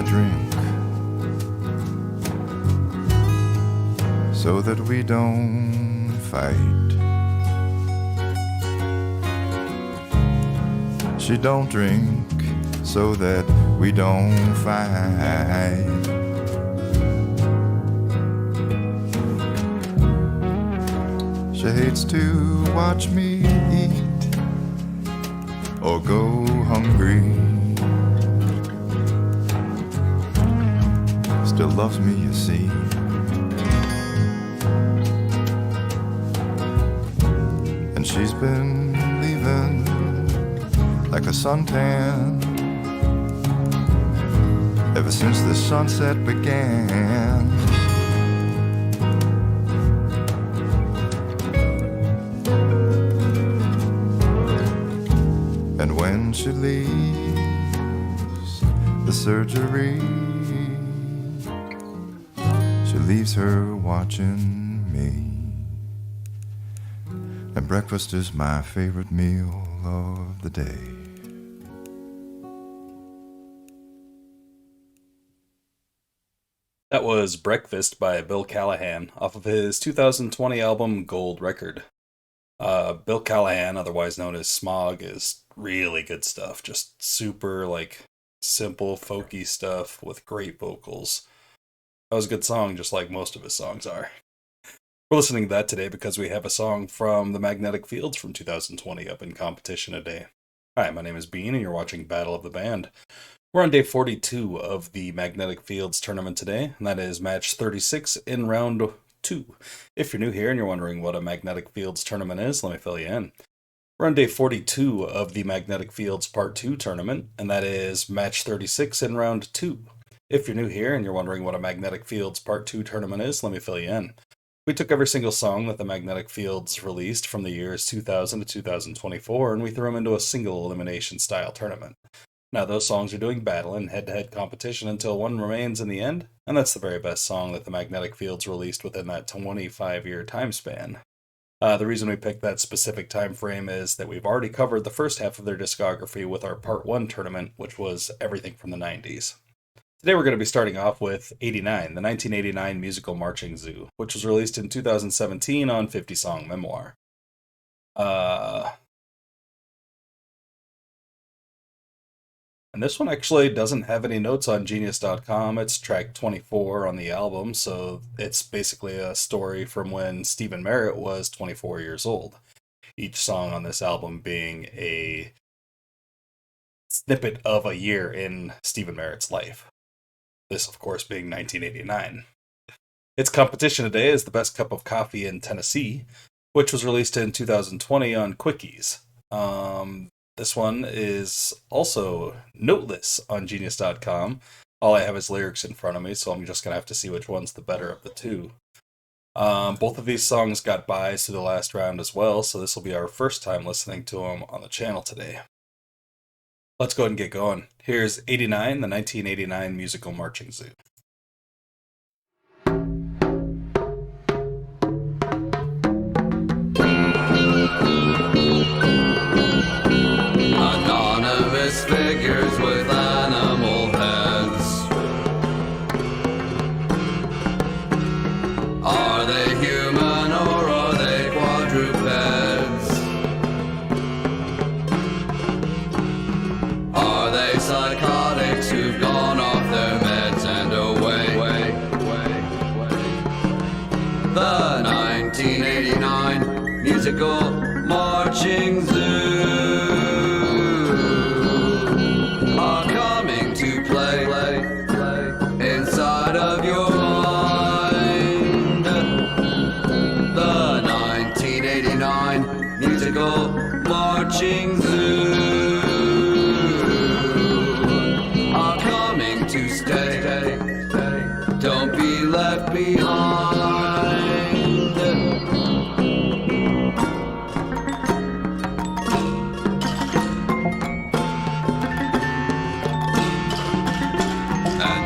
drink so that we don't fight. She don't drink so that we don't fight. She hates to watch me eat or go hungry. Still loves me, you see. And she's been leaving like a suntan ever since the sunset began. And when she leaves the surgery, she leaves her watching me. And breakfast is my favorite meal of the day. That was Breakfast by Bill Callahan off of his 2020 album Gold Record. Bill Callahan, otherwise known as Smog, is really good stuff. Just super, simple, folky stuff with great vocals. That was a good song, just like most of his songs are. We're listening to that today because we have a song from the Magnetic Fields from 2020 up in competition today. Hi, my name is Bean, and you're watching Battle of the Band. We're on day 42 of the Magnetic Fields tournament today, and that is match 36 in round 2. If you're new here and you're wondering what a Magnetic Fields tournament is, let me fill you in. We're on day 42 of the Magnetic Fields Part 2 tournament, and that is match 36 in round 2. If you're new here and you're wondering what a Magnetic Fields Part 2 tournament is, let me fill you in. We took every single song that the Magnetic Fields released from the years 2000 to 2024, and we threw them into a single elimination style tournament. Now, those songs are doing battle in head-to-head competition until one remains in the end, and that's the very best song that the Magnetic Fields released within that 25-year time span. The reason we picked that specific time frame is that we've already covered the first half of their discography with our Part 1 tournament, which was everything from the 90s. Today we're going to be starting off with 89, the 1989 musical Marching Zoo, which was released in 2017 on 50 Song Memoir. And this one actually doesn't have any notes on Genius.com. It's track 24 on the album, so it's basically a story from when Stephen Merritt was 24 years old. Each song on this album being a snippet of a year in Stephen Merritt's life. This, of course, being 1989. Its competition today is The Best Cup of Coffee in Tennessee, which was released in 2020 on Quickies. This one is also noteless on Genius.com. All I have is lyrics in front of me, so I'm just going to have to see which one's the better of the two. Both of these songs got buys to the last round as well, so this will be our first time listening to them on the channel today. Let's go ahead and get going. Here's 89, the 1989 musical Marching Zoo. Anonymous figures with animal heads. Are they human or are they quadrupeds? Are they psychotics who've gone off their meds and away? The 1989 musical Marching Zoo are coming to play inside of your mind. The 1989 musical Marching Zoo are coming to stay. Don't be left behind.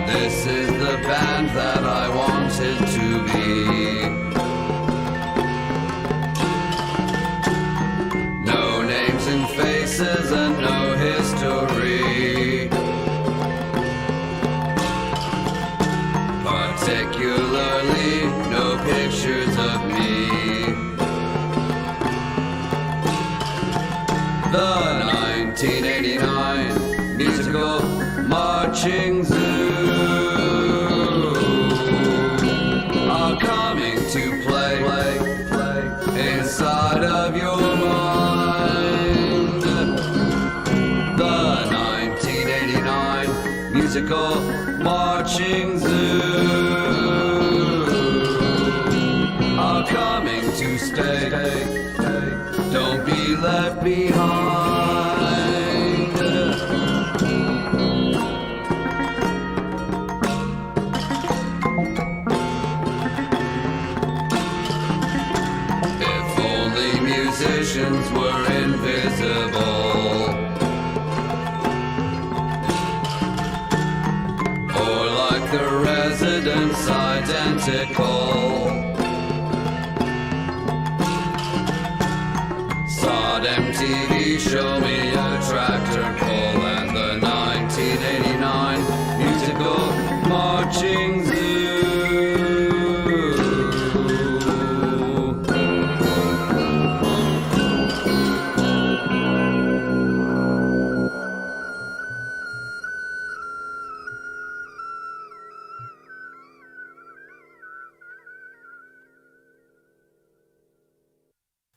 This is the band that I wanted to be. No names and faces and no history. 1989 musical marching zoo are coming to play inside of your mind. The 1989 musical marching zoo are coming to stay. Don't be left behind. If only musicians were invisible, or like the residents identical. MTV, show me a tractor pull, and the 1989 musical marching zoo.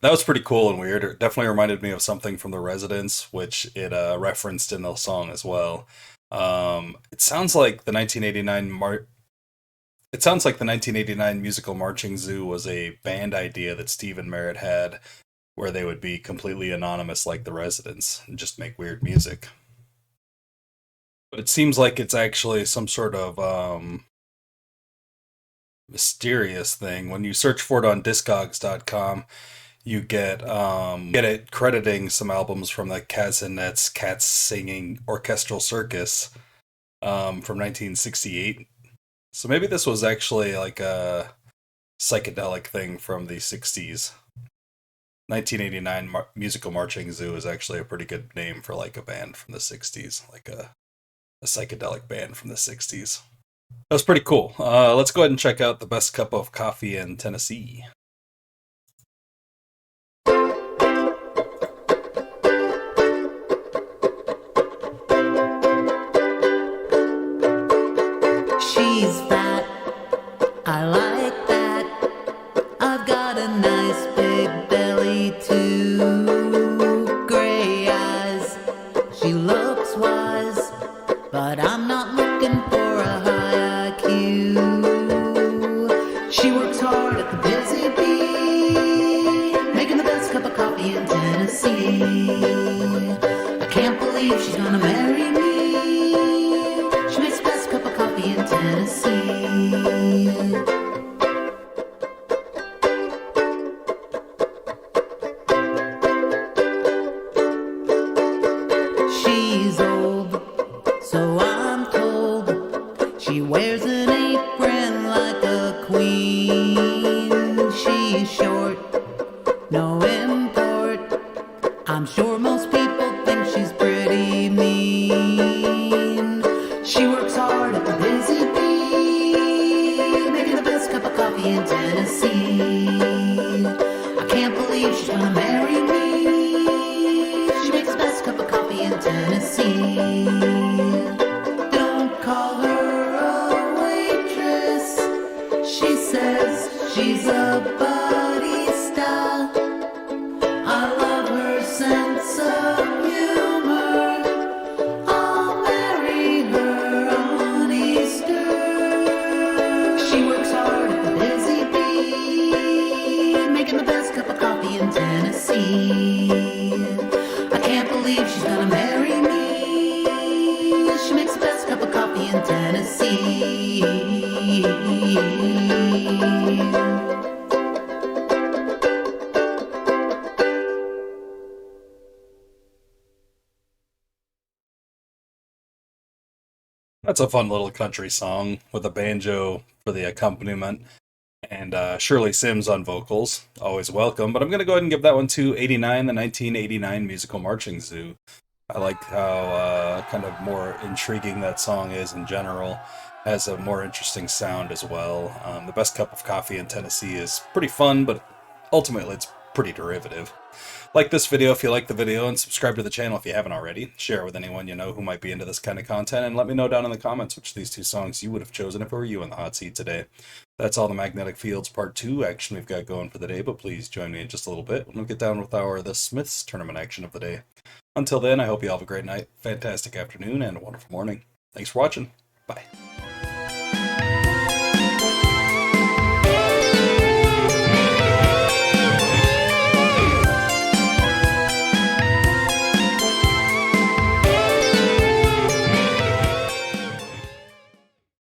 That was pretty cool and weird. It definitely reminded me of something from The Residents, which it referenced in the song as well. It sounds like the 1989 musical marching zoo was a band idea that Stephen Merritt had, where they would be completely anonymous like The Residents and just make weird music. But it seems like it's actually some sort of mysterious thing. When you search for it on Discogs.com, you get it crediting some albums from the Casanets Cats Singing Orchestral Circus from 1968. So maybe this was actually like a psychedelic thing from the 60s. 1989 Musical Marching Zoo is actually a pretty good name for like a band from the 60s, like a psychedelic band from the 60s. That was pretty cool. Let's go ahead and check out The Best Cup of Coffee in Tennessee. She's fat, I like that. I've got a nice big belly too. Gray eyes, she looks wise, but I'm not looking for a high IQ. She works hard at the busy bee, making the best cup of coffee in Tennessee. I can't believe she's gonna marry me. She makes the best cup of coffee in Tennessee. She's old, so I'm told. She wears an apron like a queen. She's short, no import. I'm sure most people think she's pretty mean. She works hard at the busy bee, making the best cup of coffee in Tennessee. I can't believe she's gonna marry me. She makes the best cup of coffee in Tennessee. Don't call her a waitress. She says she's a barista. I love her sense of humor. I'll marry her on Easter. She works hard at the busy bee, making the best cup of coffee in Tennessee. I can't believe she's gonna marry me. She makes the best cup of coffee in Tennessee. That's a fun little country song with a banjo for the accompaniment, and Shirley Sims on vocals. Always welcome, but I'm going to go ahead and give that one to 89, the 1989 Musical Marching Zoo. I like how kind of more intriguing that song is in general. Has a more interesting sound as well. The Best Cup of Coffee in Tennessee is pretty fun, but ultimately it's pretty derivative. Like this video if you like the video, and subscribe to the channel if you haven't already. Share it with anyone you know who might be into this kind of content, and let me know down in the comments which of these two songs you would have chosen if it were you in the hot seat today. That's all the Magnetic Fields Part 2 action we've got going for the day, but please join me in just a little bit when we get down with our The Smiths tournament action of the day. Until then, I hope you all have a great night, fantastic afternoon, and a wonderful morning. Thanks for watching. Bye.